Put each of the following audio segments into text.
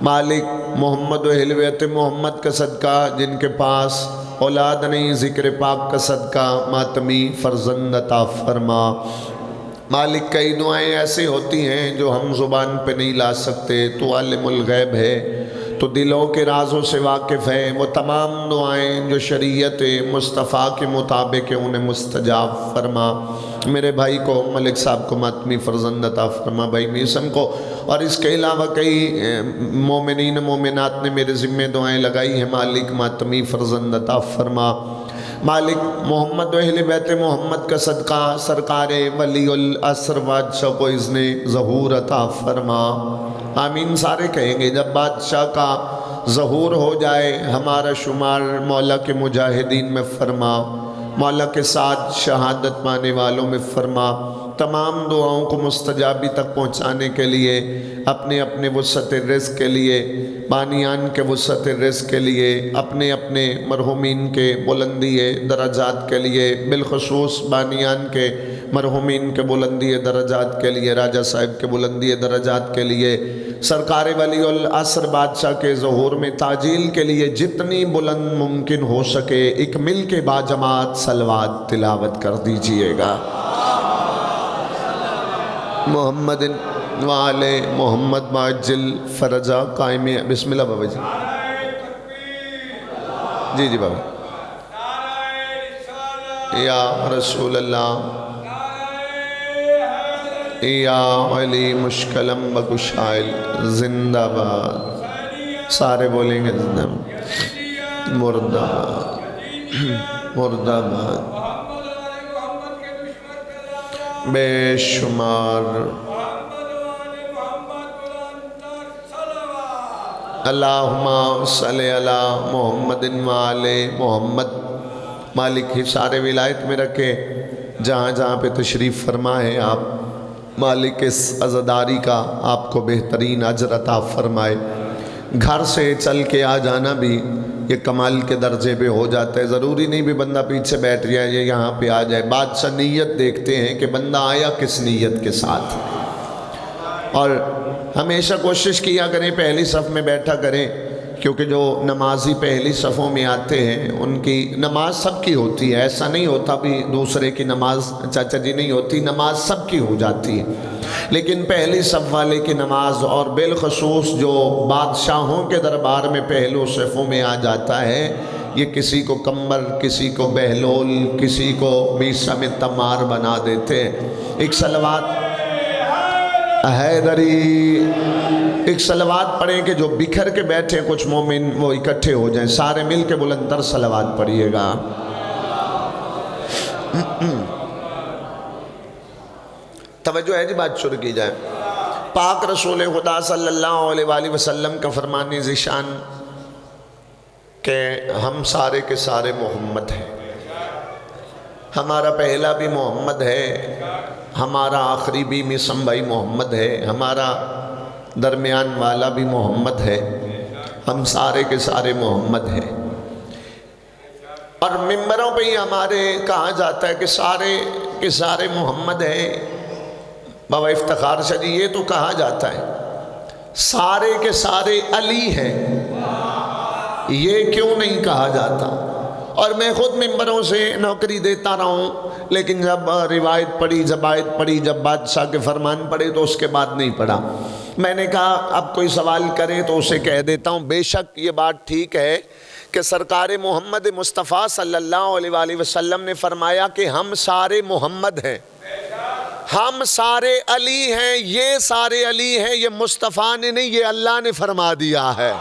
مالک محمد و اہل بیت محمد کا صدقہ جن کے پاس اولاد نہیں، ذکر پاک کا صدقہ ماتمی فرزند عطا فرما۔ مالک کئی دعائیں ایسی ہوتی ہیں جو ہم زبان پہ نہیں لا سکتے، تو عالم الغیب ہے، تو دلوں کے رازوں سے واقف ہے۔ وہ تمام دعائیں جو شریعت مصطفیٰ کے مطابق ہیں انہیں مستجاب فرما۔ میرے بھائی کو ملک صاحب کو ماتمی فرزند عطا فرما، بھائی میسم کو، اور اس کے علاوہ کئی مومنین مومنات نے میرے ذمہ دعائیں لگائی ہیں، مالک ماتمی فرزند عطا فرما۔ مالک محمد و اہل بیت محمد کا صدقہ سرکار ولی العصر بادشاہ کو اذن ظہور عطا فرما۔ آمین سارے کہیں گے۔ جب بادشاہ کا ظہور ہو جائے ہمارا شمار مولا کے مجاہدین میں فرما، مولا کے ساتھ شہادت پانے والوں میں فرما۔ تمام دعاؤں کو مستجابی تک پہنچانے کے لیے اپنے اپنے وسعت رزق کے لیے، بانیان کے وسعت رزق کے لیے، اپنے اپنے مرحومین کے بلندی درجات کے لیے، بالخصوص بانیان کے مرحومین کے بلندی درجات کے لیے، راجہ صاحب کے بلندی درجات کے لیے، سرکار ولی العصر بادشاہ کے ظہور میں تعجیل کے لیے جتنی بلند ممکن ہو سکے ایک مل کے باجماعت صلوات تلاوت کر دیجئے گا۔ محمد وعلے محمد معجل فرجہ قائم۔ بسم اللہ بابا جی جی بابا۔ یا رسول اللہ، یا علی مشکلم بکشائل، زندہ باد۔ سارے بولیں گے زندہ باد، مردہ باد، مردہ باد۔ بے شمار اللہم صلی علی محمد وعلی محمد۔ مالک ہی سارے ولایت میں رکھے، جہاں جہاں پہ تشریف فرما ہے آپ، مالک اس عزاداری کا آپ کو بہترین اجر عطا فرمائے۔ گھر سے چل کے آ جانا بھی یہ کمال کے درجے پہ ہو جاتا ہے، ضروری نہیں بھی بندہ پیچھے بیٹھ جائے یا یہاں پہ آ جائے۔ بادشاہ نیت دیکھتے ہیں کہ بندہ آیا کس نیت کے ساتھ، اور ہمیشہ کوشش کیا کریں پہلی صف میں بیٹھا کریں، کیونکہ جو نمازی پہلی صفوں میں آتے ہیں ان کی نماز سب کی ہوتی ہے، ایسا نہیں ہوتا بھی دوسرے کی نماز چاچا جی نہیں ہوتی، نماز سب کی ہو جاتی ہے، لیکن پہلی صف والے کی نماز، اور بالخصوص جو بادشاہوں کے دربار میں پہلو صفوں میں آ جاتا ہے، یہ کسی کو کمبر، کسی کو بہلول، کسی کو میسم تمار بنا دیتے ہیں۔ ایک صلوات حیدری، ایک صلوات پڑھیں کہ جو بکھر کے بیٹھے کچھ مومن وہ اکٹھے ہو جائیں، سارے مل کے بلند تر صلوات پڑھیے گا۔ توجہ ہے جی، بات شروع کی جائے۔ پاک رسول خدا صلی اللہ علیہ وآلہ وسلم کا فرمان ذیشان کہ ہم سارے کے سارے محمد ہیں، ہمارا پہلا بھی محمد ہے، ہمارا آخری بھی میسم بھائی محمد ہے، ہمارا درمیان والا بھی محمد ہے، ہم سارے کے سارے محمد ہیں۔ اور ممبروں پہ ہی ہمارے کہا جاتا ہے کہ سارے کے سارے محمد ہیں۔ بابا افتخار شاہ جی یہ تو کہا جاتا ہے، سارے کے سارے علی ہیں، یہ کیوں نہیں کہا جاتا؟ اور میں خود ممبروں سے نوکری دیتا رہا ہوں، لیکن جب روایت پڑھی، جب آیت پڑھی، جب بادشاہ کے فرمان پڑھے تو اس کے بعد نہیں پڑھا۔ میں نے کہا اب کوئی سوال کرے تو اسے کہہ دیتا ہوں، بے شک یہ بات ٹھیک ہے کہ سرکار محمد مصطفیٰ صلی اللہ علیہ وآلہ وسلم نے فرمایا کہ ہم سارے محمد ہیں، ہم سارے علی ہیں، یہ سارے علی ہیں، یہ مصطفیٰ نے نہیں، یہ اللہ نے فرما دیا ہے۔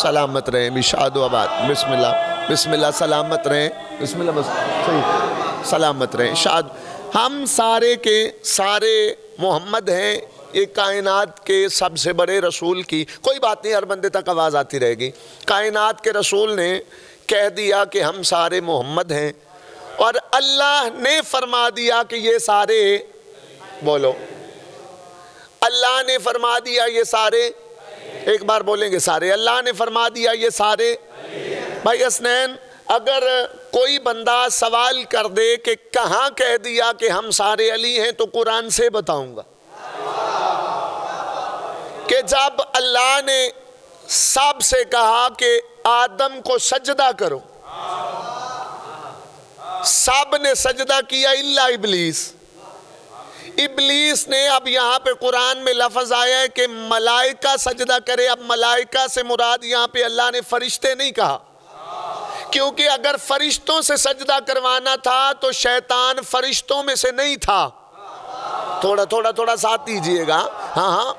سلامت رہیں، بشاد و آباد، بسم اللہ بسم اللہ، سلامت رہیں، بسم اللہ، بس صحیح، سلامت رہیں، شاد۔ ہم سارے کے سارے محمد ہیں، یہ کائنات کے سب سے بڑے رسول کی، کوئی بات نہیں ہر بندے تک آواز آتی رہے گی، کائنات کے رسول نے کہہ دیا کہ ہم سارے محمد ہیں، اور اللہ نے فرما دیا کہ یہ سارے، بولو، اللہ نے فرما دیا یہ سارے، ایک بار بولیں گے سارے، اللہ نے فرما دیا یہ سارے۔ بھائی حسنین، اگر کوئی بندہ سوال کر دے کہ کہاں کہہ دیا کہ ہم سارے علی ہیں تو قرآن سے بتاؤں گا، کہ جب اللہ نے سب سے کہا کہ آدم کو سجدہ کرو، سب نے سجدہ کیا الا ابلیس۔ ابلیس نے، اب یہاں پہ قرآن میں لفظ آیا ہے کہ ملائکہ سجدہ کرے، اب ملائکہ سے مراد یہاں پہ اللہ نے فرشتے نہیں کہا، کیونکہ اگر فرشتوں سے سجدہ کروانا تھا تو شیطان فرشتوں میں سے نہیں تھا۔ تھوڑا ساتھ دیجئے گا، ہاں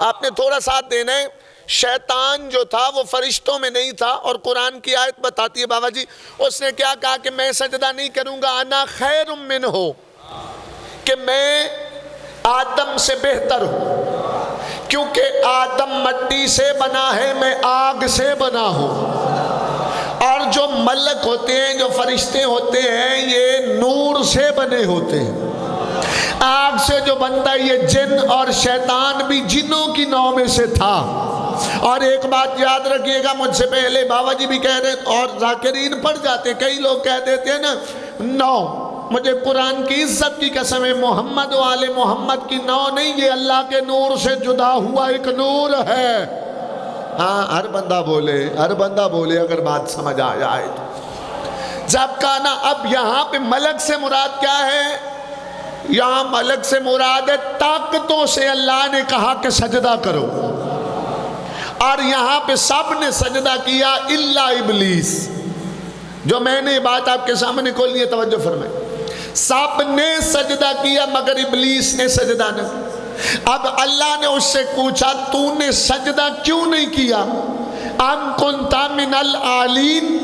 آپ نے تھوڑا ساتھ دینا ہے۔ شیطان جو تھا وہ فرشتوں میں نہیں تھا، اور قرآن کی آیت بتاتی ہے بابا جی، اس نے کیا کہا کہ میں سجدہ نہیں کروں گا، انا خیر منہ، کہ میں آدم سے بہتر ہوں، کیونکہ آدم مٹی سے بنا ہے، میں آگ سے بنا ہوں، اور جو ملک ہوتے ہیں، جو فرشتے ہوتے ہیں، یہ نور سے بنے ہوتے ہیں۔ آگ سے جو بنتا ہے یہ جن، اور شیطان بھی جنوں کی نوع میں سے تھا۔ اور ایک بات یاد رکھیے گا، مجھ سے پہلے بابا جی بھی کہہ رہے ہیں اور ذاکرین پڑھ جاتے، کئی لوگ کہہ دیتے ہیں نا نو، مجھے قرآن کی عزت کی قسم ہے، محمد و آل محمد کی نو نہیں، یہ اللہ کے نور سے جدا ہوا ایک نور ہے۔ ہاں ہر بندہ بولے اگر بات سمجھ آ جائے تو۔ جب کہا نا، اب یہاں پہ ملک سے مراد کیا ہے؟ یہاں ملک سے مراد ہے طاقتوں سے اللہ نے کہا کہ سجدہ کرو، اور یہاں پہ سب نے سجدہ کیا الا ابلیس۔ جو میں نے بات آپ کے سامنے کھول لی، توجہ فرمائیں، سب نے سجدہ کیا مگر ابلیس نے سجدہ نہ کیا۔ اب اللہ نے اس سے پوچھا تو نے سجدہ کیوں نہیں کیا؟ ام کنت من العالین،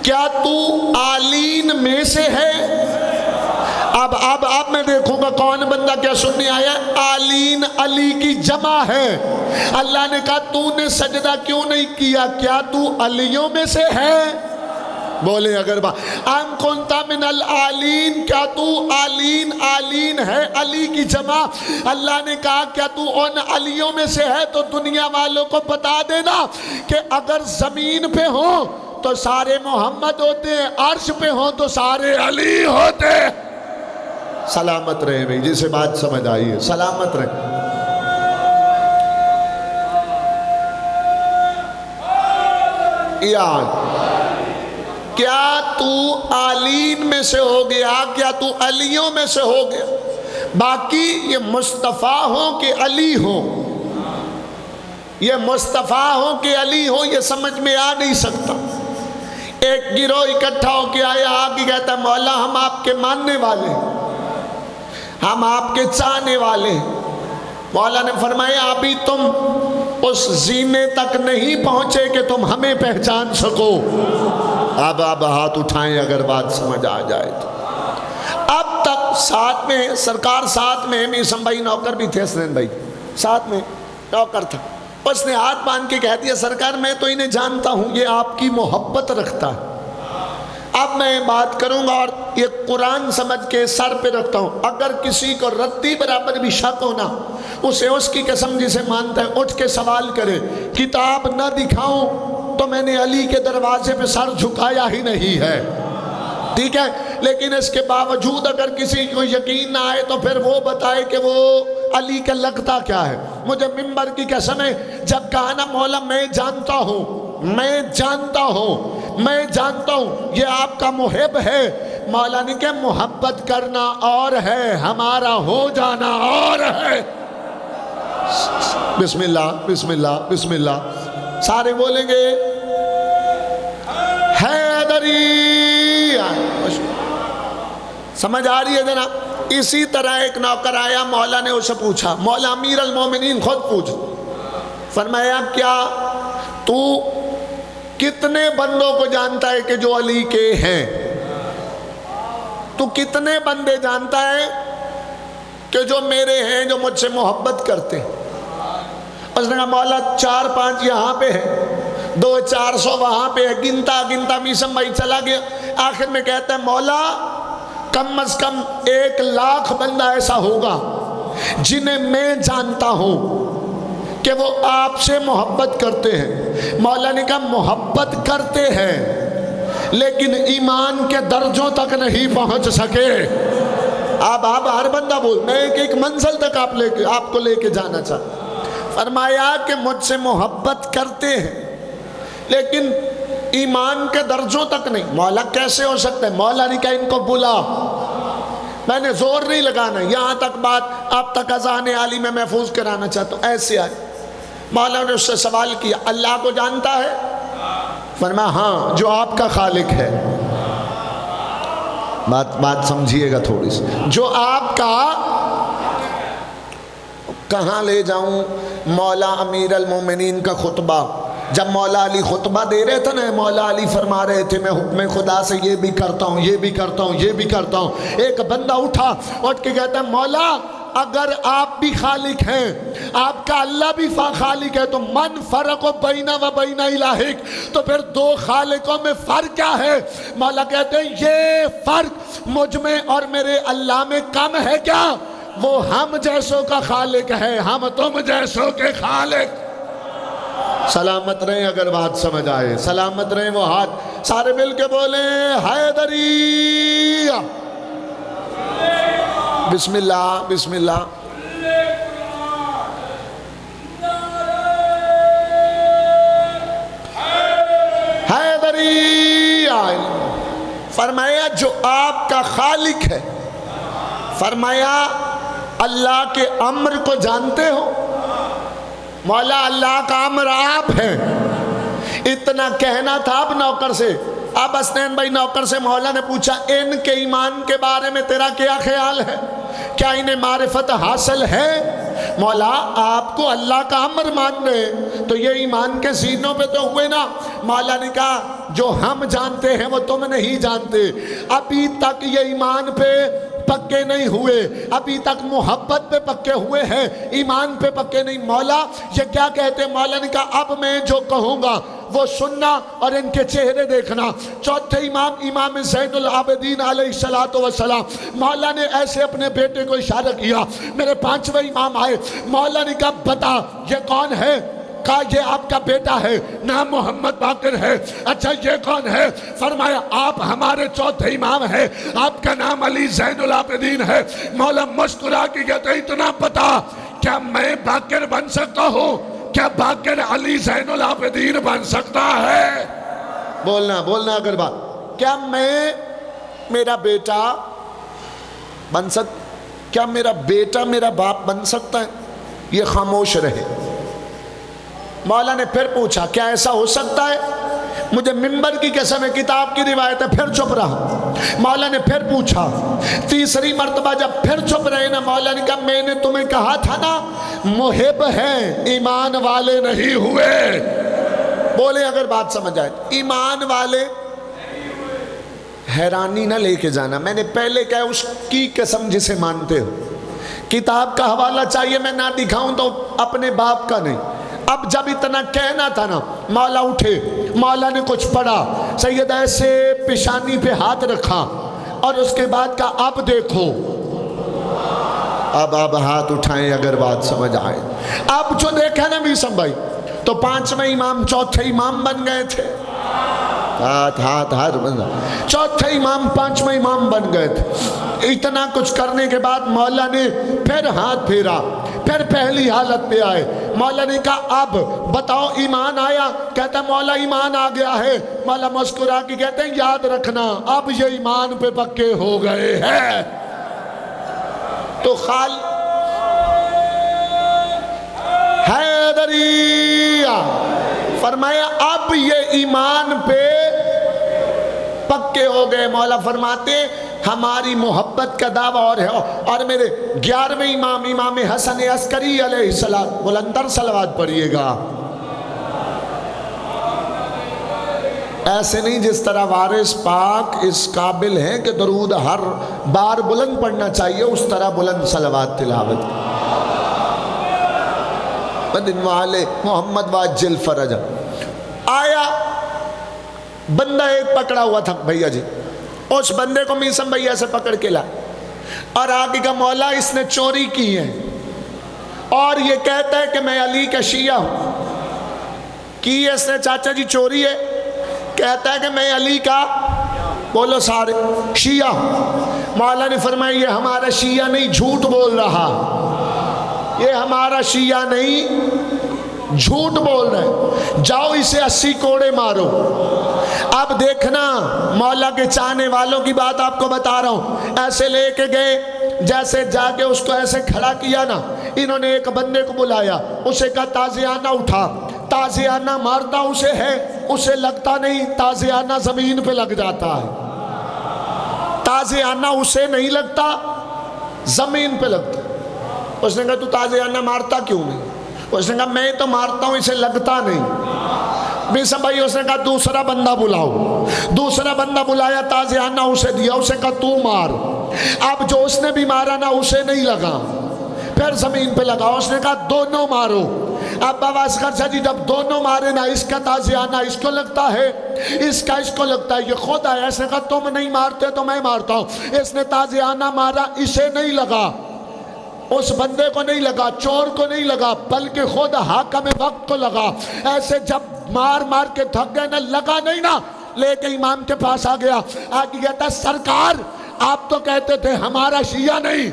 کیا تو عالین میں سے ہے؟ اب میں دیکھوں گا کون بندہ کیا سننے آیا۔ آلین علی کی جمع ہے۔ اللہ نے کہا تو نے سجدہ کیوں نہیں کیا، کیا تو علیوں میں سے ہے؟ بولے اگر ام کنت من العالین، کیا تو آلین ہے علی کی جمع۔ اللہ نے کہا کیا تو ان علیوں میں سے ہے؟ تو دنیا والوں کو بتا دینا کہ اگر زمین پہ ہو تو سارے محمد ہوتے ہیں، عرش پہ ہو تو سارے علی ہوتے۔ سلامت رہے بھائی، جسے بات سمجھ آئی ہے سلامت رہے۔ کیا تو آلین میں سے ہو گیا، کیا تو علیوں میں سے ہو گیا؟ باقی یہ مصطفیٰ ہو کہ علی ہو، یہ مصطفیٰ ہو کہ علی ہو، یہ سمجھ میں آ نہیں سکتا۔ ایک گروہ اکٹھا ہو کے آیا، آگے کہتا مولا ہم آپ کے ماننے والے ہیں، ہم آپ کے چاہنے والے ہیں۔ مولا نے فرمایا ابھی تم اس زینے تک نہیں پہنچے کہ تم ہمیں پہچان سکو۔ اب ہاتھ اٹھائیں اگر بات سمجھ آ جائے تو۔ اب تک ساتھ میں سرکار، ساتھ میں میسم بھائی نوکر بھی تھے، حسنین بھائی ساتھ میں نوکر تھا، اس نے ہاتھ باندھ کے کہہ دیا سرکار میں تو انہیں جانتا ہوں، یہ آپ کی محبت رکھتا ہے۔ اب میں بات کروں گا اور یہ قرآن سمجھ کے سر پہ رکھتا ہوں، اگر کسی کو رتی برابر بھی شک ہونا، اسے اس کی قسم جسے مانتا ہے اٹھ کے سوال کرے، کتاب نہ دکھاؤں تو میں نے علی کے دروازے پہ سر جھکایا ہی نہیں ہے، ٹھیک ہے؟ لیکن اس کے باوجود اگر کسی کو یقین نہ آئے تو پھر وہ بتائے کہ وہ علی کا لگتا کیا ہے۔ مجھے ممبر کی قسم ہے، جب کہا نا مولا میں جانتا ہوں یہ آپ کا محب ہے، مولا نے کہ محبت کرنا اور ہے، ہمارا ہو جانا اور ہے۔ بسم اللہ بسم اللہ بسم اللہ، سارے بولیں گے حیدری۔ سمجھ آ رہی ہے جناب؟ اسی طرح ایک نوکر آیا، مولا نے اسے پوچھا، مولا امیر المومنین خود پوچھ، فرمایا کیا تو کتنے بندوں کو جانتا ہے کہ جو علی کے ہیں؟ تو کتنے بندے جانتا ہے کہ جو میرے ہیں، جو مجھ سے محبت کرتے ہیں؟ اس نے کہا مولا 4-5 یہاں پہ ہیں، 200-400 وہاں پہ ہے، گنتا میسم بھائی چلا گیا۔ آخر میں کہتا ہے مولا کم از کم 1,00,000 بندہ ایسا ہوگا جنہیں میں جانتا ہوں کہ وہ آپ سے محبت کرتے ہیں۔ مولا نے کہا محبت کرتے ہیں لیکن ایمان کے درجوں تک نہیں پہنچ سکے۔ اب ہر بندہ بول، میں ایک منزل تک آپ کو لے کے جانا چاہتا۔ فرمایا کہ مجھ سے محبت کرتے ہیں لیکن ایمان کے درجوں تک نہیں۔ مولا کیسے ہو سکتا ہے؟ مولا نے کہا ان کو بلا، میں نے زور نہیں لگانا، یہاں تک بات آپ تک اذان عالی میں محفوظ کرانا چاہتا ہوں۔ ایسے آئے، مولا نے اس سے سوال کیا اللہ کو جانتا ہے؟ فرمایا ہاں، جو آپ کا خالق ہے۔ بات سمجھیے گا تھوڑی سی، جو آپ کا، کہاں لے جاؤں؟ مولا امیر المومنین کا خطبہ، جب مولا علی خطبہ دے رہے تھے نا، مولا علی فرما رہے تھے میں حکم خدا سے یہ بھی کرتا ہوں، یہ بھی کرتا ہوں، یہ بھی کرتا ہوں۔ ایک بندہ اٹھ کے کہتا ہے مولا اگر آپ بھی خالق ہیں، آپ کا اللہ بھی خالق ہے، تو من فرق بینا و بینا الہک، تو پھر دو خالقوں میں فرق کیا ہے؟ مولا کہتے ہیں یہ فرق مجھ میں اور میرے اللہ میں کم ہے کیا؟ وہ ہم جیسوں کا خالق ہے، ہم تم جیسوں کے خالق۔ سلامت رہیں اگر بات سمجھ آئے، سلامت رہیں۔ وہ ہاتھ سارے مل کے بولیں حیدری، بسم اللہ بسم اللہ۔ حیدری فرمایا جو آپ کا خالق ہے، فرمایا اللہ کے امر کو جانتے ہو؟ مولا اللہ کا امر آپ ہیں۔ اتنا کہنا تھا اب نوکر سے، اب حسنین بھائی نوکر سے مولا نے پوچھا ان کے ایمان کے بارے میں تیرا کیا خیال ہے؟ کیا انہیں معرفت حاصل ہے؟ مولا آپ کو اللہ کا امر مان رہے تو یہ ایمان کے سینوں پہ تو ہوئے نا۔ مولا نے کہا جو ہم جانتے ہیں وہ تم نہیں جانتے، ابھی تک یہ ایمان پہ پکے نہیں ہوئے، ابھی تک محبت پہ پکے ہوئے ہیں، ایمان پہ پکے نہیں۔ مولا یہ کیا کہتے ہیں؟ مولا نے کہا اب میں جو کہوں گا وہ سننا اور ان کے چہرے دیکھنا۔ چوتھے امام، امام زین العابدین علیہ السلام، مولا نے ایسے اپنے بیٹے کو اشارہ کیا، میرے پانچویں امام آئے، مولا نے کہا بتا یہ کون ہے؟ کہا یہ آپ کا بیٹا ہے، نام محمد باقر ہے۔ اچھا یہ کون ہے؟ فرمایا آپ ہمارے چوتھے امام ہیں، آپ کا نام علی زین العابدین ہے۔ مولا مسکرا کے کہتے اتنا پتا، کیا میں باقر بن سکتا ہوں؟ کیا باقر علی زین العابدین بن سکتا ہے؟ بولنا اگر بات، کیا میں میرا بیٹا بن کیا میرا بیٹا میرا باپ بن سکتا ہے؟ یہ خاموش رہے۔ مولا نے پھر پوچھا کیا ایسا ہو سکتا ہے؟ مجھے منبر کی قسم ہے، کتاب کی روایت ہے، پھر چپ رہا۔ مولا نے پھر پوچھا، تیسری مرتبہ جب پھر چپ رہے نا، مولا نے کہا میں نے تمہیں کہا تھا نا محب ہیں، ایمان والے نہیں ہوئے۔ بولے اگر بات سمجھ آئے، ایمان والے حیرانی نہ لے کے جانا، میں نے پہلے کہا اس کی قسم جسے مانتے ہو۔ کتاب کا حوالہ چاہیے میں نہ دکھاؤں تو اپنے باپ کا نہیں۔ اب جب اتنا کہنا تھا نا، مولا اٹھے، مولا نے کچھ پڑھا، سید ایسے پیشانی پہ ہاتھ رکھا اور اس کے بعد کہا اب دیکھو، اب ہاتھ اٹھائیں اگر بات سمجھ آئے۔ اب جو دیکھا نا بیسم بھائی، تو پانچویں امام چوتھے امام بن گئے تھے۔ ہاتھ چوتھے امام پانچویں امام بن گئے تھے۔ اتنا کچھ کرنے کے بعد مولا نے پھر ہاتھ پھیرا، پھر پہلی حالت پہ آئے۔ مولا نے کہا اب بتاؤ ایمان آیا؟ کہتا مولا ایمان آ گیا ہے۔ مولا مسکرا کے کہتے ہیں یاد رکھنا اب یہ ایمان پہ پکے ہو گئے ہیں۔ تو حیدری فرمایا اب یہ ایمان پہ پکے ہو گئے۔ مولا فرماتے ہماری محبت کا دعویٰ اور ہے، اور میرے 11ویں امام، امام حسن عسکری علیہ السلام، بلندر صلوات پڑھیے گا۔ ایسے نہیں جس طرح وارث پاک اس قابل ہیں کہ درود ہر بار بلند پڑھنا چاہیے، اس طرح بلند صلوات تلاوت۔ مدن والے محمد واجل فرج آیا، بندہ ایک پکڑا ہوا تھا بھیا جی، اس بندے کو میسم بھیا سے پکڑ کے لا اور آگے کا مولا اس نے چوری کی ہے اور یہ کہتا ہے کہ میں علی کا شیعہ ہوں۔ کی اس نے چاچا جی چوری ہے، کہتا ہے کہ میں علی کا، بولو سارے، شیعہ ہوں۔ مولا نے فرمایا یہ ہمارا شیعہ نہیں، جھوٹ بول رہا، یہ ہمارا شیعہ نہیں، جھوٹ بول رہے ہیں، جاؤ اسے 80 کوڑے مارو۔ اب دیکھنا مولا کے چاہنے والوں کی بات آپ کو بتا رہا ہوں، ایسے لے کے گئے، جیسے جا کے اس کو ایسے کھڑا کیا نا، انہوں نے ایک بندے کو بلایا، اسے کہا تازیانہ اٹھا، تازیانہ مارتا اسے ہے، اسے لگتا نہیں، تازیانہ زمین پہ لگ جاتا ہے، تازیانہ اسے نہیں لگتا، زمین پہ لگتا۔ اس نے کہا تو تازیانہ مارتا کیوں نہیں؟ اس نے کہا میں تو مارتا ہوں، اسے لگتا نہیں۔ میسا بھائی اس نے کہا دوسرا بندہ بلاؤ، دوسرا بندہ بلایا، تازیانہ اسے دیا، اسے کہا تو مار۔ اب جو اس نے بھی مارا نا اسے نہیں لگا، پھر زمین پہ لگا، اس نے کہا دونوں مارو۔ اب بابا اصغر شاہ جی جب دونوں مارے نا، اس کا تازیانہ اس کو لگتا ہے، اس کا اس کو لگتا ہے، یہ خود آیا، اس نے کہا تم نہیں مارتے تو میں مارتا ہوں۔ اس نے تازیانہ مارا، اسے نہیں لگا، اس بندے کو نہیں لگا، چور کو نہیں لگا، بلکہ خود حاکم وقت کو لگا۔ ایسے جب مار مار کے تھک گئے نا، لگا نہیں نا، لے کے امام کے پاس آ گیا، آگے کہتا سرکار آپ تو کہتے تھے ہمارا شیعہ نہیں،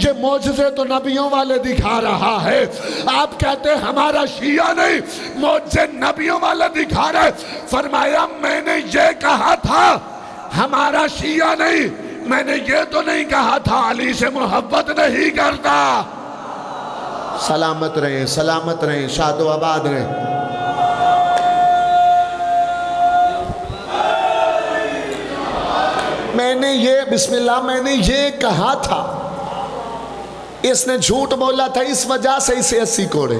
یہ معجزے تو نبیوں والے دکھا رہا ہے، آپ کہتے ہمارا شیعہ نہیں، معجزے نبیوں والے دکھا رہا ہے۔ فرمایا میں نے یہ کہا تھا ہمارا شیعہ نہیں، میں نے یہ تو نہیں کہا تھا علی سے محبت نہیں کرتا۔ سلامت رہیں، سلامت رہیں، شاد و آباد رہیں۔ میں نے یہ بسم اللہ میں نے یہ کہا تھا، اس نے جھوٹ بولا تھا، اس وجہ سے اسے 80 کوڑے۔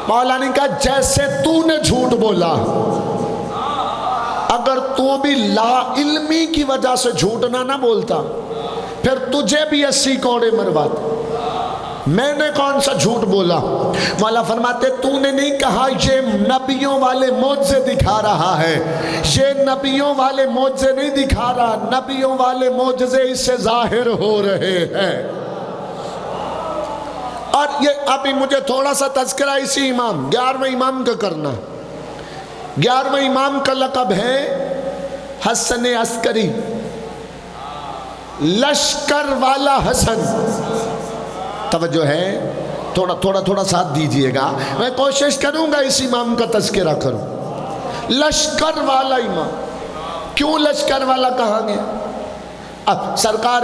مولا نے کہا جیسے تو نے جھوٹ بولا، اگر تو بھی لا علمی کی وجہ سے جھوٹ نہ بولتا، پھر تجھے بھی 80 کوڑے مرواتا۔ میں نے کون سا جھوٹ بولا؟ مولا فرماتے تو نے نہیں کہا یہ نبیوں والے معجزے دکھا رہا ہے، یہ نبیوں والے معجزے نہیں دکھا رہا، نبیوں والے معجزے اس سے ظاہر ہو رہے ہیں۔ اور یہ ابھی مجھے تھوڑا سا تذکرہ اسی امام 11ویں امام کا کرنا۔ 11ویں امام کا لقب ہے حسن عسکری، لشکر والا حسن۔ توجہ ہے، تھوڑا ساتھ دیجئے گا، میں کوشش کروں گا اس امام کا تذکرہ کروں۔ لشکر والا امام، کیوں لشکر والا کہا گیا؟ اب سرکار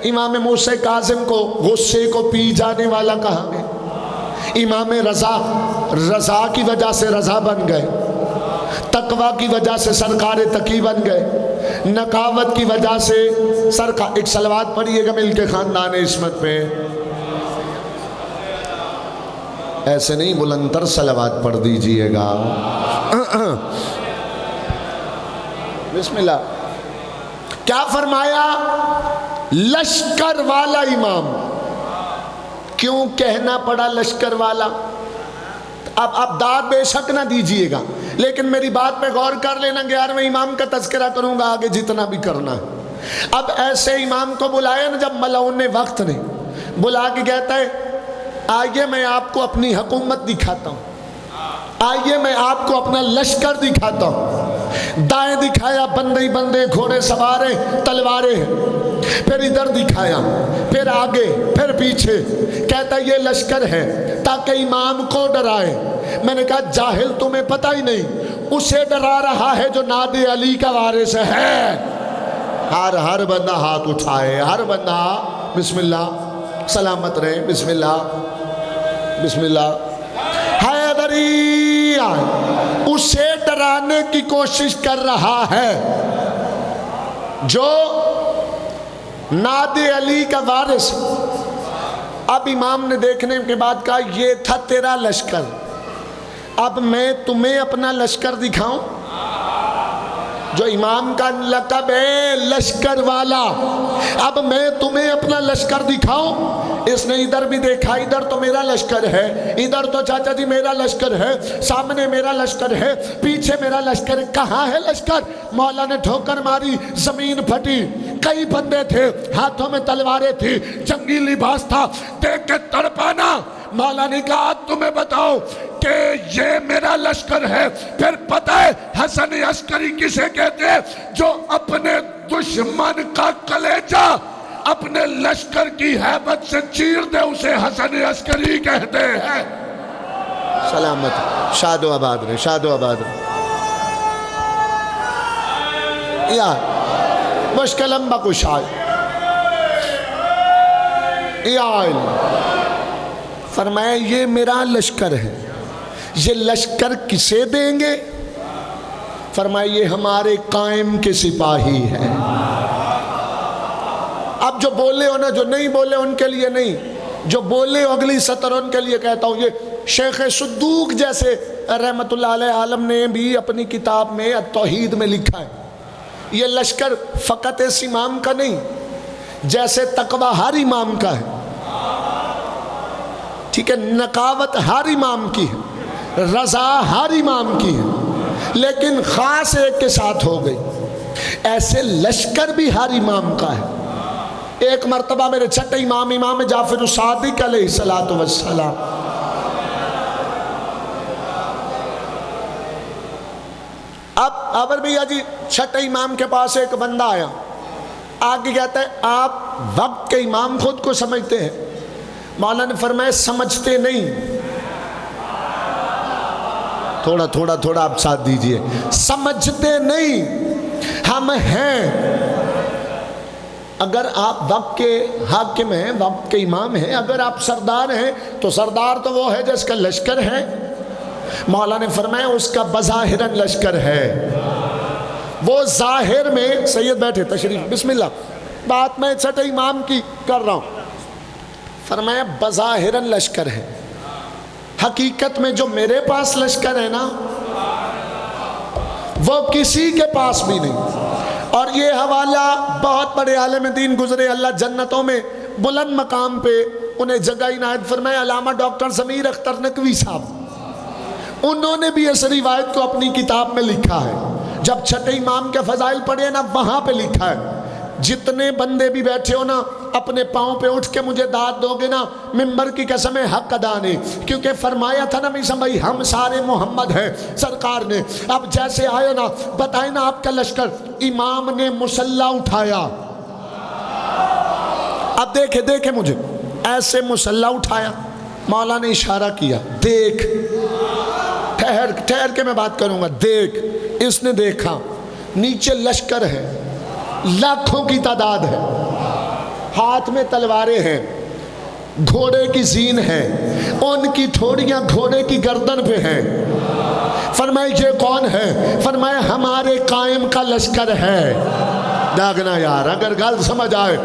امام موسیٰ کاظم کو غصے کو پی جانے والا کہا گیا، امام رضا کی وجہ سے رضا بن گئے، تقوی کی وجہ سے سرکار تقی بن گئے، نقاوت کی وجہ سے سرکار۔ ایک صلوات پڑھیے گا مل کے خاندان عصمت پہ، ایسے نہیں بلندر صلوات پڑھ دیجئے گا۔ بسم اللہ۔ کیا فرمایا؟ لشکر والا امام۔ کیوں کہنا پڑا لشکر والا؟ اب داد بے شک نہ دیجئے گا، لیکن میری بات پہ غور کر لینا، 11ویں امام کا تذکرہ کروں گا آگے جتنا بھی کرنا ہے۔ اب ایسے امام کو بلایا نا جب ملعون وقت نے، بلا کے کہتا ہے آئیے میں آپ کو اپنی حکومت دکھاتا ہوں، آئیے میں آپ کو اپنا لشکر دکھاتا ہوں۔ دائیں دکھایا، بندے بندے گھوڑے سوارے تلواریں، پھر ادھر دکھایا، پھر آگے، پھر پیچھے، کہتا یہ لشکر ہے تاکہ امام کو ڈرائے۔ میں نے کہا جاہل تمہیں پتہ ہی نہیں، اسے ڈرا رہا ہے جو ناد علی کا وارث ہے۔ ہر بندہ ہاتھ اٹھائے، ہر بندہ بسم اللہ، سلامت رہے، بسم اللہ بسم اللہ۔ حیدری اسے ڈرانے کی کوشش کر رہا ہے جو ناد علی کا وارث۔ اب امام نے دیکھنے کے بعد کہا یہ تھا تیرا لشکر، اب میں تمہیں اپنا لشکر دکھاؤں؟ جو امام کا لقب ہے لشکر والا، اب میں تمہیں اپنا لشکر دکھاؤں؟ اس نے ادھر بھی دیکھا، ادھر تو میرا لشکر ہے، ادھر تو چاچا جی میرا لشکر ہے، سامنے میرا لشکر ہے، پیچھے میرا لشکر ہے، کہاں ہے لشکر؟ مولا نے ٹھوکر ماری، زمین پھٹی، کئی بندے تھے، ہاتھوں میں تلواریں تھی، جنگی لباس تھا، دیکھ کے تڑپانا۔ مولا نے کہا تمہیں بتاؤ کہ یہ میرا لشکر ہے۔ پھر پتہ ہے حسن عسکری کسے کہتے ہیں؟ جو اپنے دشمن کا کلیجہ اپنے لشکر کی ہیبت سے چیر دے، اسے حسن عسکری کہتے ہیں۔ سلامت، شاد و آباد رہے، شاد و آباد رہے. یا مشکلم بکشائے یا علم. فرمایا یہ میرا لشکر ہے. یہ لشکر کسے دیں گے؟ فرمایا یہ ہمارے قائم کے سپاہی ہیں. اب جو بولے ہو نا، جو نہیں بولے ان کے لیے نہیں، جو بولے اگلی سطر ان کے لیے کہتا ہوں. یہ شیخ صدوق جیسے رحمت اللہ علیہ عالم نے بھی اپنی کتاب میں التوحید میں لکھا ہے، یہ لشکر فقط اس امام کا نہیں، جیسے تقوی ہر امام کا ہے، ٹھیک ہے، نقاوت ہر امام کی ہے، رضا ہر امام کی ہے، لیکن خاص ایک کے ساتھ ہو گئی. ایسے لشکر بھی ہر امام کا ہے. ایک مرتبہ میرے چھٹے امام، امام جعفر الصادق علیہ السلام، اب آور بھیا جی چھٹے امام کے پاس ایک بندہ آیا، آگے کہتا ہے آپ وقت کے امام خود کو سمجھتے ہیں؟ مولا نے فرمایا سمجھتے نہیں، تھوڑا تھوڑا تھوڑا آپ ساتھ دیجئے، سمجھتے نہیں، ہم ہیں. اگر آپ وقت کے حاکم ہیں، وقت کے امام ہیں، اگر آپ سردار ہیں تو سردار تو وہ ہے جس کا لشکر ہے. مولا نے فرمایا اس کا بظاہراً لشکر ہے، وہ ظاہر میں. سید بیٹھے تشریف، بسم اللہ. بات میں چھٹے امام کی کر رہا ہوں. فرمایا بظاہراً لشکر ہے، حقیقت میں جو میرے پاس لشکر ہے نا وہ کسی کے پاس بھی نہیں. اور یہ حوالہ بہت بڑے عالم دین گزرے، اللہ جنتوں میں بلند مقام پہ انہیں جگہ عنایت فرمائے، علامہ ڈاکٹر ضمیر اختر نقوی صاحب، انہوں نے بھی اس روایت کو اپنی کتاب میں لکھا ہے. جب چھٹے امام کے فضائل پڑھے نا وہاں پہ لکھا ہے، جتنے بندے بھی بیٹھے ہو نا اپنے پاؤں پہ اٹھ کے مجھے داد دو گے نا، ممبر کی قسم حق ادا نہیں، کیونکہ فرمایا تھا نا میسم بھائی ہم سارے محمد ہیں سرکار نے. اب جیسے آئے نا بتائیں نا آپ کا لشکر، امام نے مسلح اٹھایا، اب دیکھے مجھے ایسے مسلح اٹھایا، مولا نے اشارہ کیا دیکھ، ٹھہر کے میں بات کروں گا، دیکھ. اس نے دیکھا نیچے لشکر ہے، لاکھوں کی تعداد ہے، ہاتھ میں تلواریں ہیں، گھوڑے کی زین ہے، ان کی تھوڑیاں گھوڑے کی گردن پہ ہیں. فرمایا یہ کون ہے؟ فرمایا ہمارے قائم کا لشکر ہے. داغنا یار اگر گل سمجھ آئے.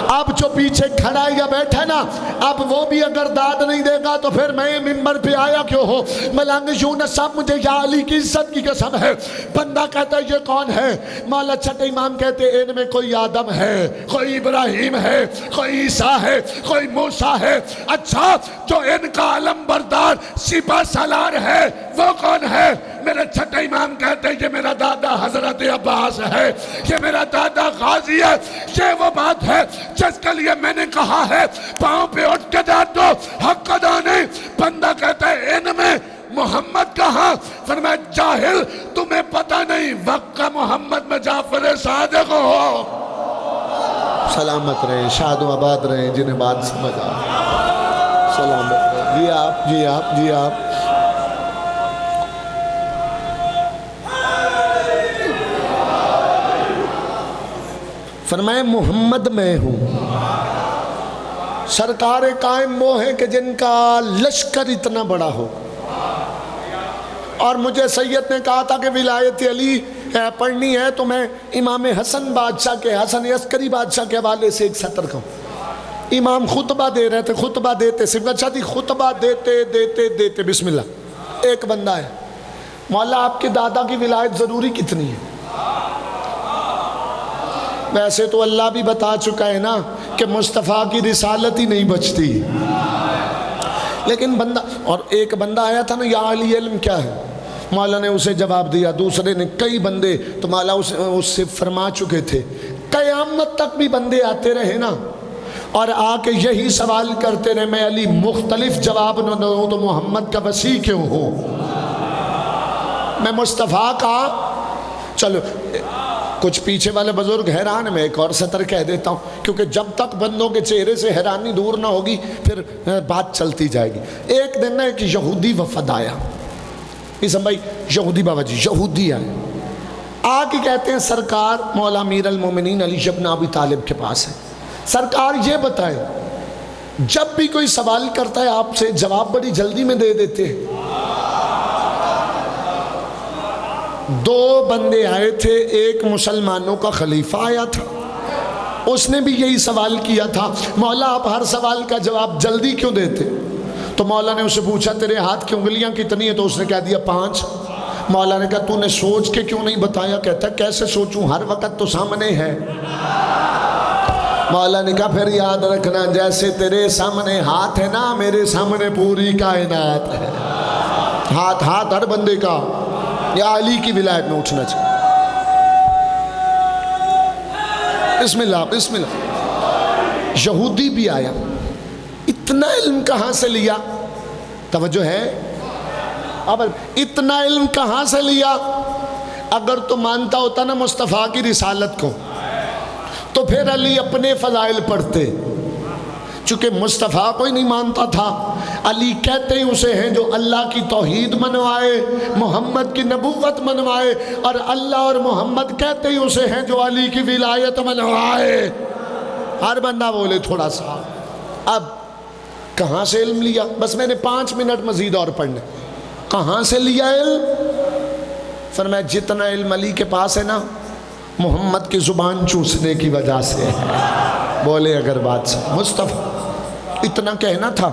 اب جو پیچھے کھڑا یا بیٹھا نا، اب وہ بھی اگر داد نہیں دے گا تو پھر میں ممبر پہ آیا کیوں ہو؟ ملنگ یونس صاحب مجھے یا علی کی عزت کی قسم ہے. بندہ کہتا ہے یہ کون ہے؟ مولا چھٹے امام کہتے ہیں ان میں کوئی آدم ہے، کوئی ابراہیم ہے، کوئی عیسیٰ ہے، کوئی موسیٰ ہے. اچھا جو ان کا علم بردار سپہ سالار ہے وہ کون ہے؟ میرے چھٹے امام کہتے ہیں یہ میرا دادا حضرت عباس ہے، یہ میرا دادا غازی ہے. یہ وہ بات ہے جس کے لیے میں نے کہا ہے پاؤں پہ اٹھ کے داد دو، حق ادا نہیں. بندہ کہتا ہے ان میں محمد کہاں؟ فرمایا جاہل تمہیں پتہ نہیں وقت کا محمد میں جعفر صادق ہو. سلامت رہے، شاد و آباد رہے جنہیں بات سمجھ آئے. سلامت رہے. جی آپ جی آپ جی آپ. فرمائے محمد میں ہوں. سرکار قائم وہ ہیں کہ جن کا لشکر اتنا بڑا ہو. اور مجھے سید نے کہا تھا کہ ولایت علی پڑھنی ہے تو میں امام حسن بادشاہ کے، حسن عسکری بادشاہ کے حوالے سے ایک سطر کہوں. امام خطبہ دے رہے تھے، خطبہ دیتے صرف اچھا تھی، خطبہ دیتے بسم اللہ ایک بندہ ہے، مولا آپ کے دادا کی ولایت ضروری کتنی ہے؟ ویسے تو اللہ بھی بتا چکا ہے نا کہ مصطفیٰ کی رسالت ہی نہیں بچتی، لیکن بندہ، اور ایک بندہ آیا تھا نا یا علی علم کیا ہے، مولا نے اسے جواب دیا. دوسرے نے، کئی بندے تو مولا اس سے فرما چکے تھے، قیامت تک بھی بندے آتے رہے نا اور آ کے یہی سوال کرتے رہے، میں علی مختلف جواب نہ دوں تو محمد کا وسیع کیوں ہوں؟ میں مصطفیٰ کا، چلو کچھ پیچھے والے بزرگ حیران، میں ایک اور سطر کہہ دیتا ہوں، کیونکہ جب تک بندوں کے چہرے سے حیرانی دور نہ ہوگی پھر بات چلتی جائے گی۔ ایک دن ایک یہودی وفد آیا، اسم بھائی یہودی بابا جی یہودی آئے، آ کے کہتے ہیں سرکار مولا امیر المومنین علی بن ابی طالب کے پاس ہے، سرکار یہ بتائیں جب بھی کوئی سوال کرتا ہے آپ سے جواب بڑی جلدی میں دے دیتے ہیں۔ دو بندے آئے تھے، ایک مسلمانوں کا خلیفہ آیا تھا، اس نے بھی یہی سوال کیا تھا، مولا آپ ہر سوال کا جواب جلدی کیوں دیتے؟ تو مولا نے اسے پوچھا تیرے ہاتھ کی انگلیاں کتنی ہیں؟ تو اس نے کہہ دیا 5۔ مولا نے کہا تو نے سوچ کے کیوں نہیں بتایا؟ کہتا کیسے سوچوں، ہر وقت تو سامنے ہے۔ مولا نے کہا پھر یاد رکھنا جیسے تیرے سامنے ہاتھ ہے نا، میرے سامنے پوری کائنات ہے۔ ہاتھ ہر بندے کا، یا علی کی ولایت میں اٹھنا چاہیے۔ بسم اللہ بسم اللہ۔ یہودی بھی آیا، اتنا علم کہاں سے لیا؟ توجہ ہے؟ اب اتنا علم کہاں سے لیا؟ اگر تو مانتا ہوتا نا مصطفیٰ کی رسالت کو تو پھر علی اپنے فضائل پڑھتے، چونکہ مصطفیٰ کوئی نہیں مانتا تھا۔ علی کہتے ہی اسے ہیں جو اللہ کی توحید منوائے، محمد کی نبوت منوائے، اور اللہ اور محمد کہتے ہی اسے ہیں جو علی کی ولایت منوائے۔ ہر بندہ بولے تھوڑا سا۔ اب کہاں سے علم لیا؟ بس میں نے 5 منٹ مزید اور پڑھنے۔ کہاں سے لیا علم؟ فرمایا جتنا علم علی کے پاس ہے نا، محمد کی زبان چوسنے کی وجہ سے ہے۔ بولے اگر بات سے مصطفیٰ اتنا کہنا تھا۔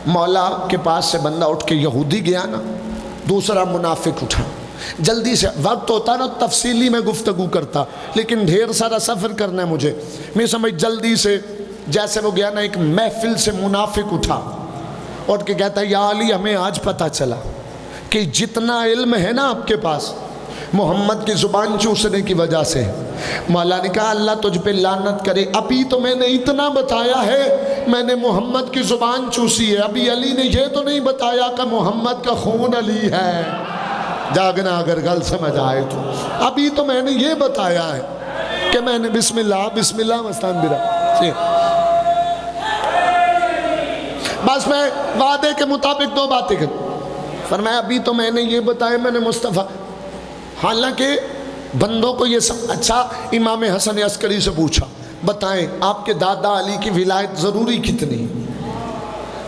مولا کے پاس سے بندہ اٹھ کے یہودی گیا نا، دوسرا منافق اٹھا، جلدی سے وقت ہوتا نا تفصیلی میں گفتگو کرتا، لیکن ڈھیر سارا سفر کرنا ہے مجھے، میں سمجھ جلدی سے جیسے وہ گیا نا، ایک محفل سے منافق اٹھا، اٹھ کے کہتا ہے یا علی ہمیں آج پتہ چلا کہ جتنا علم ہے نا آپ کے پاس محمد کی زبان چوسنے کی وجہ سے۔ مولا نے کہا اللہ تجھ پہ لعنت کرے، ابھی تو میں نے اتنا بتایا ہے میں نے محمد کی زبان چوسی ہے، ابھی علی نے یہ تو نہیں بتایا کہ محمد کا خون علی ہے۔ جاگنا اگر گل سمجھ آئے تو ابھی تو میں نے یہ بتایا ہے کہ میں نے بسم اللہ مستان برا۔ بس میں وعدے کے مطابق 2 باتیں کروں۔ فرمایا ابھی تو میں نے یہ بتایا میں نے مصطفیٰ، حالانکہ بندوں کو یہ سب اچھا۔ امام حسن عسکری سے پوچھا بتائیں آپ کے دادا علی کی ولایت ضروری کتنی؟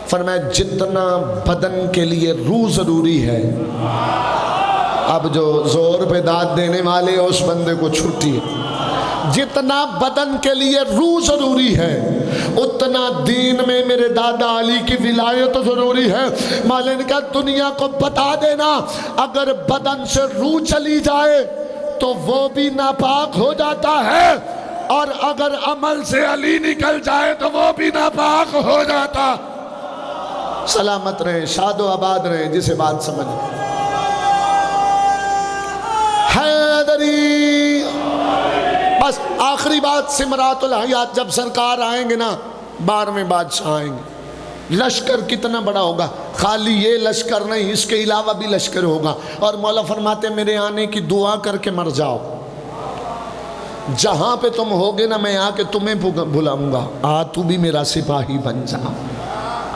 فرمایا جتنا بدن کے لیے روح ضروری ہے۔ اب جو زور پہ داد دینے والے اس بندے کو چھٹی ہے۔ جتنا بدن کے لیے روح ضروری ہے اتنا دین میں میرے دادا علی کی ولایت ضروری ہے۔ مولا نے کہا دنیا کو بتا دینا اگر بدن سے روح چلی جائے تو وہ بھی ناپاک ہو جاتا ہے، اور اگر عمل سے علی نکل جائے تو وہ بھی ناپاک ہو جاتا۔ سلامت رہیں، شاد و آباد رہیں، جسے بات سمجھ حیدری۔ بس آخری بات سمرات الحیات، جب سرکار آئیں گے نا 12ویں بادشاہ آئیں گے، لشکر کتنا بڑا ہوگا، خالی یہ لشکر نہیں اس کے علاوہ بھی لشکر ہوگا، اور مولا فرماتے میرے آنے کی دعا کر کے مر جاؤ، جہاں پہ تم ہوگے نا میں آ کے تمہیں بلاؤں گا، آ تو بھی میرا سپاہی بن جا،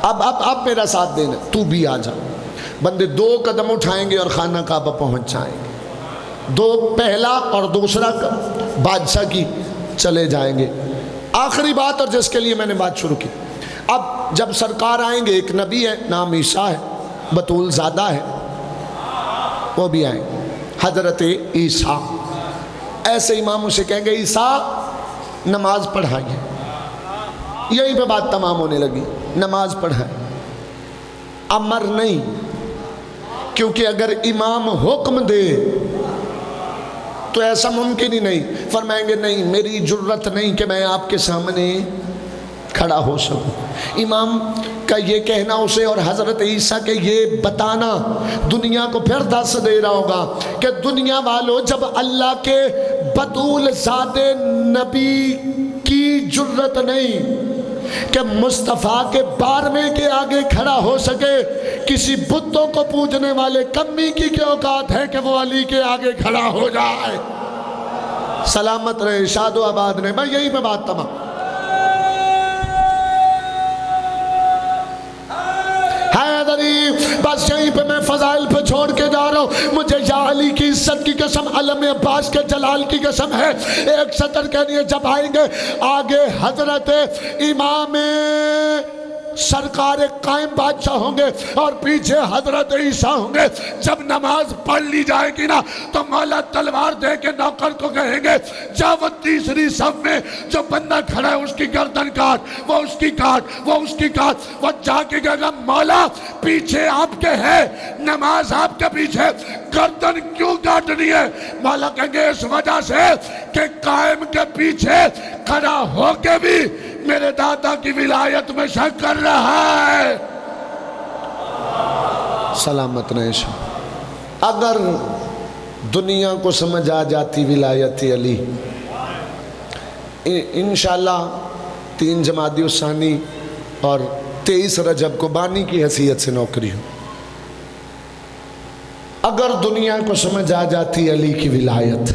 اب میرا ساتھ دینا، تو بھی آ جا۔ بندے 2 قدم اٹھائیں گے اور خانہ کعبہ پہنچ جائیں گے، 2 پہلا اور دوسرا بادشاہ کی چلے جائیں گے۔ آخری بات اور جس کے لیے میں نے بات شروع کی، اب جب سرکار آئیں گے ایک نبی ہے نام عیسیٰ ہے، بطول زادہ ہے، وہ بھی آئیں گے، حضرت عیسیٰ۔ ایسے امام اسے کہیں گے عیسیٰ نماز پڑھائیے، یہیں پہ بات تمام ہونے لگی، نماز پڑھائیں، امر نہیں، کیونکہ اگر امام حکم دے تو ایسا ممکن ہی نہیں۔ فرمائیں گے نہیں میری جرت نہیں کہ میں آپ کے سامنے کھڑا ہو سکوں۔ امام کا یہ کہنا اسے اور حضرت عیسیٰ کے یہ بتانا دنیا کو پھر دس دے رہا ہوگا کہ دنیا والوں جب اللہ کے بطول ذات نبی کی جرت نہیں کہ مصطفیٰ کے بارمے کے آگے کھڑا ہو سکے، کسی بتوں کو پوجنے والے کمی کی کیا اوقات ہے کہ وہ علی کے آگے کھڑا ہو جائے؟ سلامت رہے، شاد و آباد رہے۔ میں یہی پہ بات تمام بس یہیں پہ میں فضائل پہ چھوڑ کے جا رہا ہوں۔ مجھے یا علی کی عزت کی قسم، علم عباس کے جلال کی قسم ہے، ایک سطر کہنی ہے جب آئیں گے آگے حضرت امام سرکار قائم بادشاہ ہوں گے اور پیچھے حضرت عیسیٰ ہوں گے، جب نماز پڑھ لی جائے گی نا تو مولا تلوار دے کے نوکر کو کہیں گے جا وہ تیسری صف میں جو بندہ کھڑا ہے اس کی گردن کاٹ، وہ اس کی کاٹ، وہ اس کی کاٹ۔ وہ جا کے کہے گا مولا پیچھے آپ کے ہے، نماز آپ کے پیچھے، گردن کیوں کاٹنی ہے؟ مولا کہیں گے اس وجہ سے کہ قائم کے پیچھے کھڑا ہو کے بھی میرے دادا کی ولایت میں شک کر رہا ہے۔ سلامت رہے شاہ۔ اگر دنیا کو سمجھ آ جاتی ولایت علی، انشاءاللہ 3 جمادی الثانی اور 23 رجب کو بانی کی حیثیت سے نوکری ہو۔ اگر دنیا کو سمجھ آ جاتی علی کی ولایت،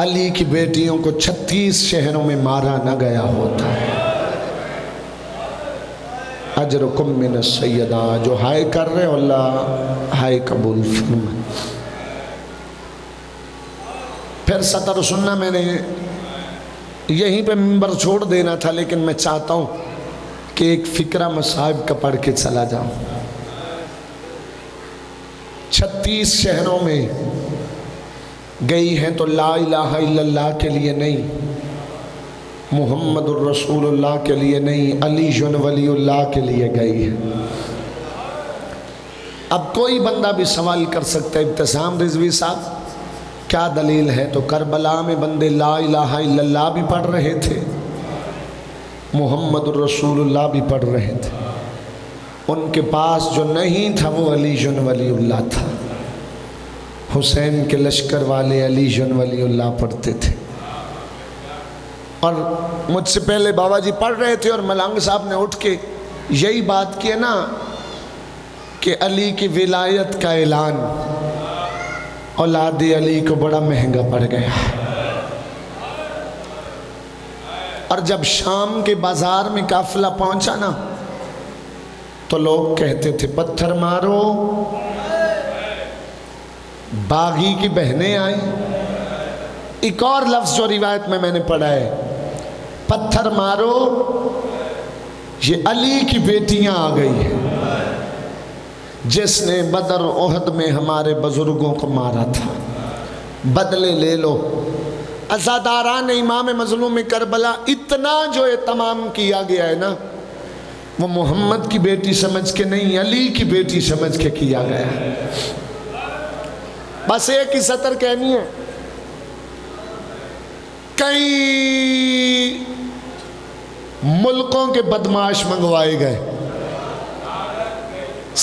علی کی بیٹیوں کو 36 شہروں میں مارا نہ گیا ہوتا۔ اجرکم من السیدہ، جو ہائے کر رہے ہو اللہ ہائے قبول فرمائے۔ پھر سطر سننا، میں نے یہیں پہ منبر چھوڑ دینا تھا، لیکن میں چاہتا ہوں کہ ایک فکرہ مصائب کا پڑھ کے چلا جاؤں۔ 36 شہروں میں گئی ہیں تو لا الہ الا اللہ کے لیے نہیں، محمد الرسول اللہ کے لیے نہیں، علی جن ولی اللہ کے لیے گئی ہے۔ اب کوئی بندہ بھی سوال کر سکتا ہے ابتسام رضوی صاحب کیا دلیل ہے؟ تو کربلا میں بندے لا الہ الا اللہ بھی پڑھ رہے تھے، محمد الرسول اللہ بھی پڑھ رہے تھے، ان کے پاس جو نہیں تھا وہ علی جن ولی اللہ تھا۔ حسین کے لشکر والے علی جن ولی اللہ پڑھتے تھے، اور مجھ سے پہلے بابا جی پڑھ رہے تھے اور ملنگ صاحب نے اٹھ کے یہی بات کی نا کہ علی کی ولایت کا اعلان اولاد علی کو بڑا مہنگا پڑ گیا۔ اور جب شام کے بازار میں قافلہ پہنچا نا تو لوگ کہتے تھے پتھر مارو، باغی کی بہنیں آئیں۔ ایک اور لفظ جو روایت میں نے پڑھا ہے، پتھر مارو، یہ علی کی بیٹیاں آ گئی ہیں جس نے بدر احد میں ہمارے بزرگوں کو مارا تھا، بدلے لے لو۔ عزاداران امام مظلوم کربلا اتنا جو اہتمام کیا گیا ہے نا، وہ محمد کی بیٹی سمجھ کے نہیں، علی کی بیٹی سمجھ کے کیا گیا ہے۔ بس ایک ہی سطر کہنی ہے، کئی ملکوں کے بدماش منگوائے گئے،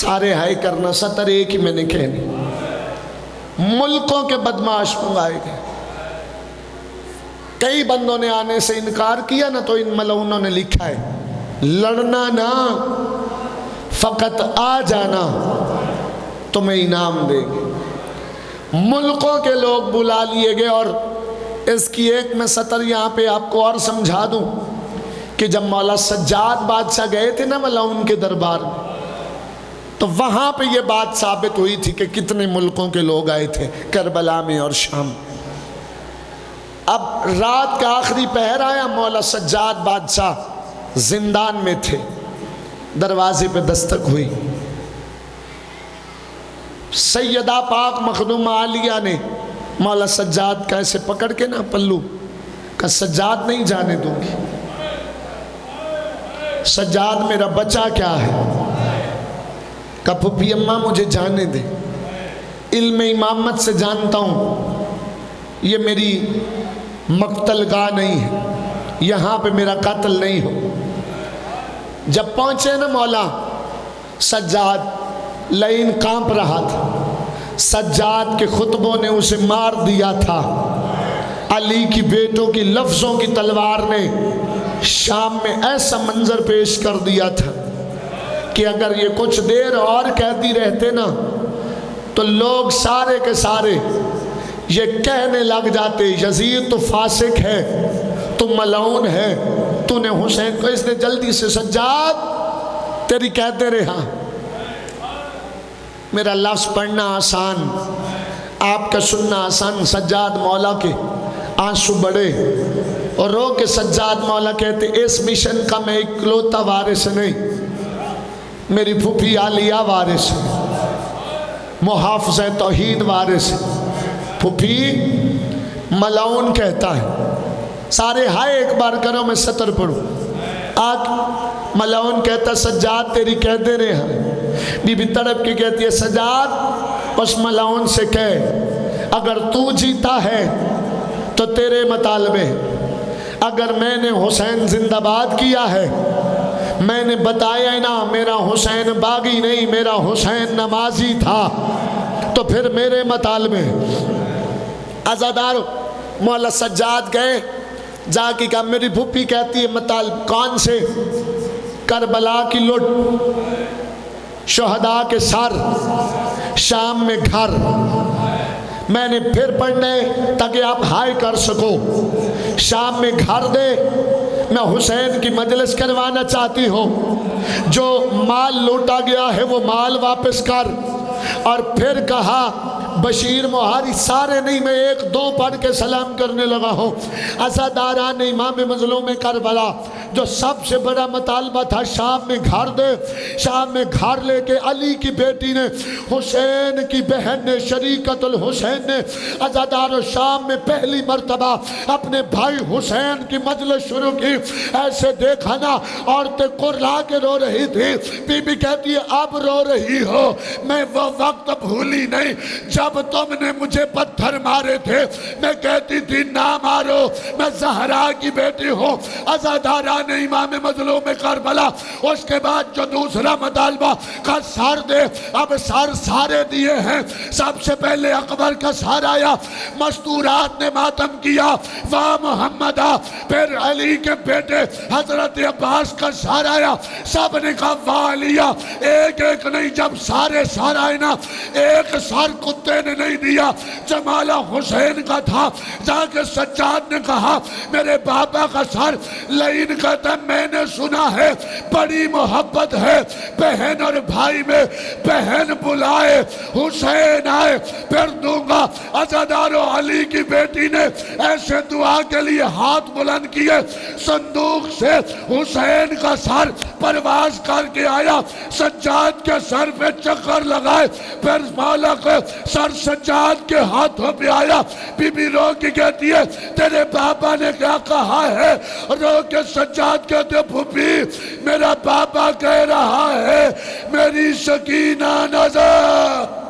سارے ہائے کرنا، سطر ایک ہی میں نے کہنی، ملکوں کے بدماش منگوائے گئے۔ کئی بندوں نے آنے سے انکار کیا نا تو ان ملعونوں نے لکھا ہے لڑنا نہ، فقط آ جانا، تمہیں انعام دیں گے۔ ملکوں کے لوگ بلا لیے گئے، اور اس کی ایک میں سطر یہاں پہ آپ کو اور سمجھا دوں کہ جب مولا سجاد بادشاہ گئے تھے نا ملعون کے دربار میں، تو وہاں پہ یہ بات ثابت ہوئی تھی کہ کتنے ملکوں کے لوگ آئے تھے کربلا میں اور شام۔ اب رات کا آخری پہر آیا، مولا سجاد بادشاہ زندان میں تھے، دروازے پہ دستک ہوئی، سیدہ پاک مخدومہ عالیہ نے مولا سجاد کا ایسے پکڑ کے نا پلو کہ سجاد نہیں جانے دوں گی، سجاد میرا بچہ کیا ہے، کہ پھپھی اماں مجھے جانے دے، علم امامت سے جانتا ہوں یہ میری مقتل گاہ نہیں ہے، یہاں پہ میرا قتل نہیں ہو۔ جب پہنچے نا مولا سجاد، لعین کانپ رہا تھا، سجاد کے خطبوں نے اسے مار دیا تھا، علی کی بیٹوں کی لفظوں کی تلوار نے شام میں ایسا منظر پیش کر دیا تھا کہ اگر یہ کچھ دیر اور کہتی رہتے نا تو لوگ سارے کے سارے یہ کہنے لگ جاتے یزید تو فاسق ہے، تو ملعون ہے، تو نے حسین کو، اس نے جلدی سے سجاد تیری کہتے رہا۔ میرا لفظ پڑھنا آسان، آپ کا سننا آسان۔ سجاد مولا کے آنسو بڑے اور رو کے سجاد مولا کہتے اس مشن کا میں اکلوتا وارث نہیں، میری پھوپھی عالیہ وارث ہے، محافظ توحید وارث ہے۔ پھوپھی ملعون کہتا ہے، سارے ہائے ایک بار کرو میں سطر پڑھوں۔ آگ ملعون کہتا سجاد تیری کہہ دے رہے ہیں۔ بی بی تڑپ کی کہتی ہے سجاد اس ملعون سے کہہ اگر تو جیتا ہے تو تیرے مطالبے، اگر میں نے حسین زندہ باد کیا ہے، میں نے بتایا نا میرا حسین باغی نہیں، میرا حسین نمازی تھا، تو پھر میرے مطالبے۔ عزادار مولا سجاد گئے، جا کے کہا میری پھوپھی کہتی ہے مطالب کون سے؟ کربلا کی لٹ، شہداء کے سر، شام میں گھر۔ میں نے پھر پڑھنے تاکہ آپ ہائے کر سکو۔ شام میں گھر دے، میں حسین کی مجلس کروانا چاہتی ہوں، جو مال لوٹا گیا ہے وہ مال واپس کر۔ اور پھر کہا بشیر مہاری سارے نہیں، میں ایک دو پڑھ کے سلام کرنے لگا ہوں۔ عزاداران امام مظلوم کربلا جو سب سے بڑا مطالبہ تھا شام میں گھر دے، شام میں گھر لے کے علی کی بیٹی نے، حسین کی بہن نے، شریکت الحسین نے عزادار شام میں پہلی مرتبہ اپنے بھائی حسین کی مجلس شروع کی۔ ایسے دیکھا نا عورتیں قرلا کے رو رہی تھی۔ بی بی کہتی ہے اب رو رہی ہو، میں وہ وقت بھولی نہیں جب تم نے مجھے پتھر مارے تھے، میں کہتی تھی نہ مارو، میں زہرا کی بیٹی ہوں۔ عزاداران امام مظلوم کربلا اس کے بعد جو دوسرا مطالبہ کا سر دے، اب سر سارے دیے ہیں۔ سب سے پہلے اکبر کا سر آیا، مستورات نے ماتم کیا واہ محمدہ، پھر علی کے بیٹے حضرت عباس کا سر آیا، سب نے کہا واہ علیہ، ایک ایک نہیں، جب سارے سر آئے نا ایک سر کتے نے نہیں دیا، جمالہ حسین کا تھا۔ جا کے سجاد نے کہا میرے بابا کا سر، لئین کہتا ہے میں نے سنا ہے بڑی محبت ہے بہن اور بھائی میں، بہن بلائے حسین آئے پھر دوں گا۔ عزادارو علی کی بیٹی نے ایسے دعا کے لیے ہاتھ بلند کیے، صندوق سے حسین کا سر پرواز کر کے آیا، سجاد کے سر پہ چکر لگائے، پھر مولا کے سر سجاد کے ہاتھوں پہ آیا۔ بی بی رو کی کہتی ہے تیرے بابا نے کیا کہا ہے؟ رو کے سجاد کہتے پھوپھی میرا بابا کہہ رہا ہے میری سکینہ نظر